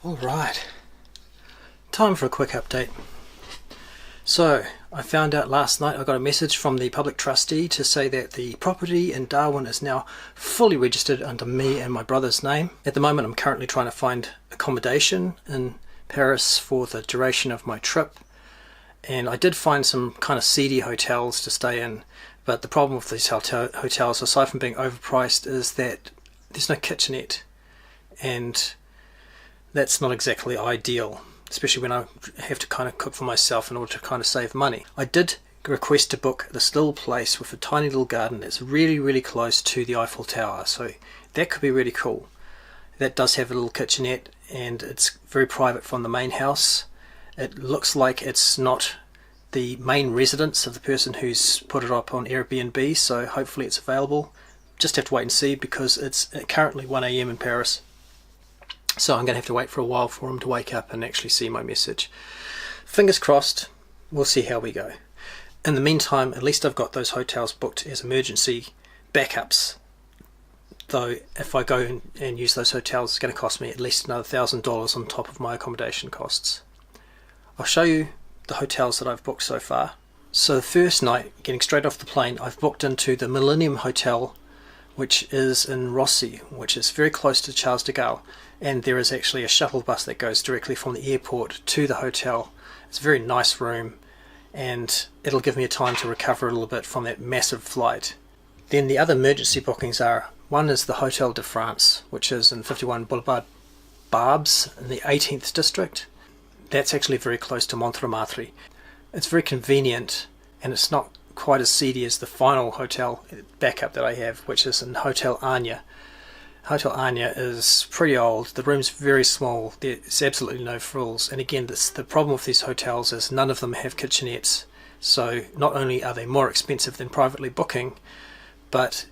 Alright, time for a quick update. So, I found out last night I got a message from the public trustee to say that the property in Darwin is now fully registered under me and my brother's name. At the moment I'm currently trying to find accommodation in Paris for the duration of my trip, and I did find some kind of seedy hotels to stay in, but the problem with these hotels, aside from being overpriced, is that there's no kitchenette, and that's not exactly ideal, especially when I have to kind of cook for myself in order to kind of save money. I did request to book this little place with a tiny little garden that's really close to the Eiffel Tower, so that could be really cool. That does have a little kitchenette and it's very private from the main house. It looks like it's not the main residence of the person who's put it up on Airbnb, so hopefully it's available. Just have to wait and see, because it's currently 1 AM in Paris. So I'm going to have to wait for a while for him to wake up and actually see my message. Fingers crossed, we'll see how we go. In the meantime, at least I've got those hotels booked as emergency backups. Though if I go and use those hotels, it's going to cost me at least another $1,000 on top of my accommodation costs. I'll show you the hotels that I've booked so far. So the first night, getting straight off the plane, I've booked into the Millennium Hotel, which is in Roissy, which is very close to Charles de Gaulle, and there is actually a shuttle bus that goes directly from the airport to the hotel. It's a very nice room, and it'll give me a time to recover a little bit from that massive flight. Then the other emergency bookings are, one is the Hotel de France, which is in 51 Boulevard Barbes in the 18th district. That's actually very close to Montmartre. It's very convenient, and it's not quite as seedy as the final hotel backup that I have, which is in Hotel Anya. Hotel Anya is pretty old, the room's very small, there's absolutely no frills, and again the problem with these hotels is none of them have kitchenettes, so not only are they more expensive than privately booking, but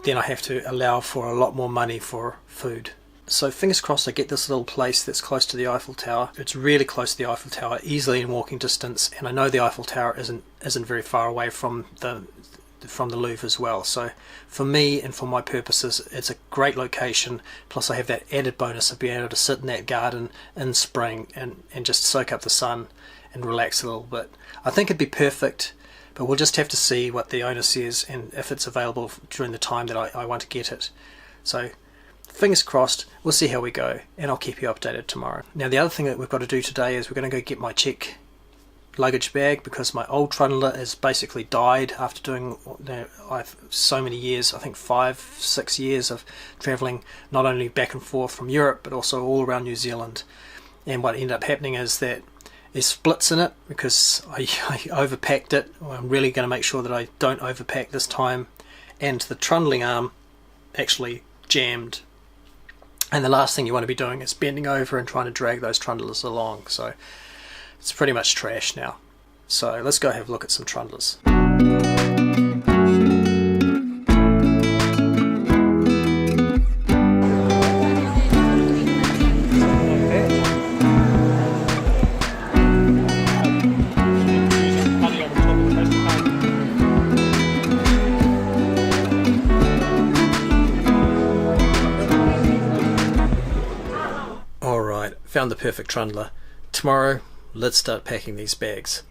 then I have to allow for a lot more money for food. So fingers crossed I get this little place that's close to the Eiffel Tower. It's really close to the Eiffel Tower, easily in walking distance, and I know the Eiffel Tower isn't very far away from the Louvre as well. So for me and for my purposes, it's a great location. Plus I have that added bonus of being able to sit in that garden in spring and just soak up the sun and relax a little bit. I think it'd be perfect, but we'll just have to see what the owner says and if it's available during the time that I want to get it. So fingers crossed, we'll see how we go, and I'll keep you updated tomorrow. Now the other thing that we've got to do today is we're going to go get my check luggage bag, because my old trundler has basically died after doing so many years, I think 5-6 years of travelling not only back and forth from Europe but also all around New Zealand. And what ended up happening is that there's splits in it because I overpacked it. I'm really going to make sure that I don't overpack this time, and the trundling arm actually jammed, and the last thing you want to be doing is bending over and trying to drag those trundlers along, so it's pretty much trash now. So let's go have a look at some trundlers. Alright, found the perfect trundler. Tomorrow, let's start packing these bags.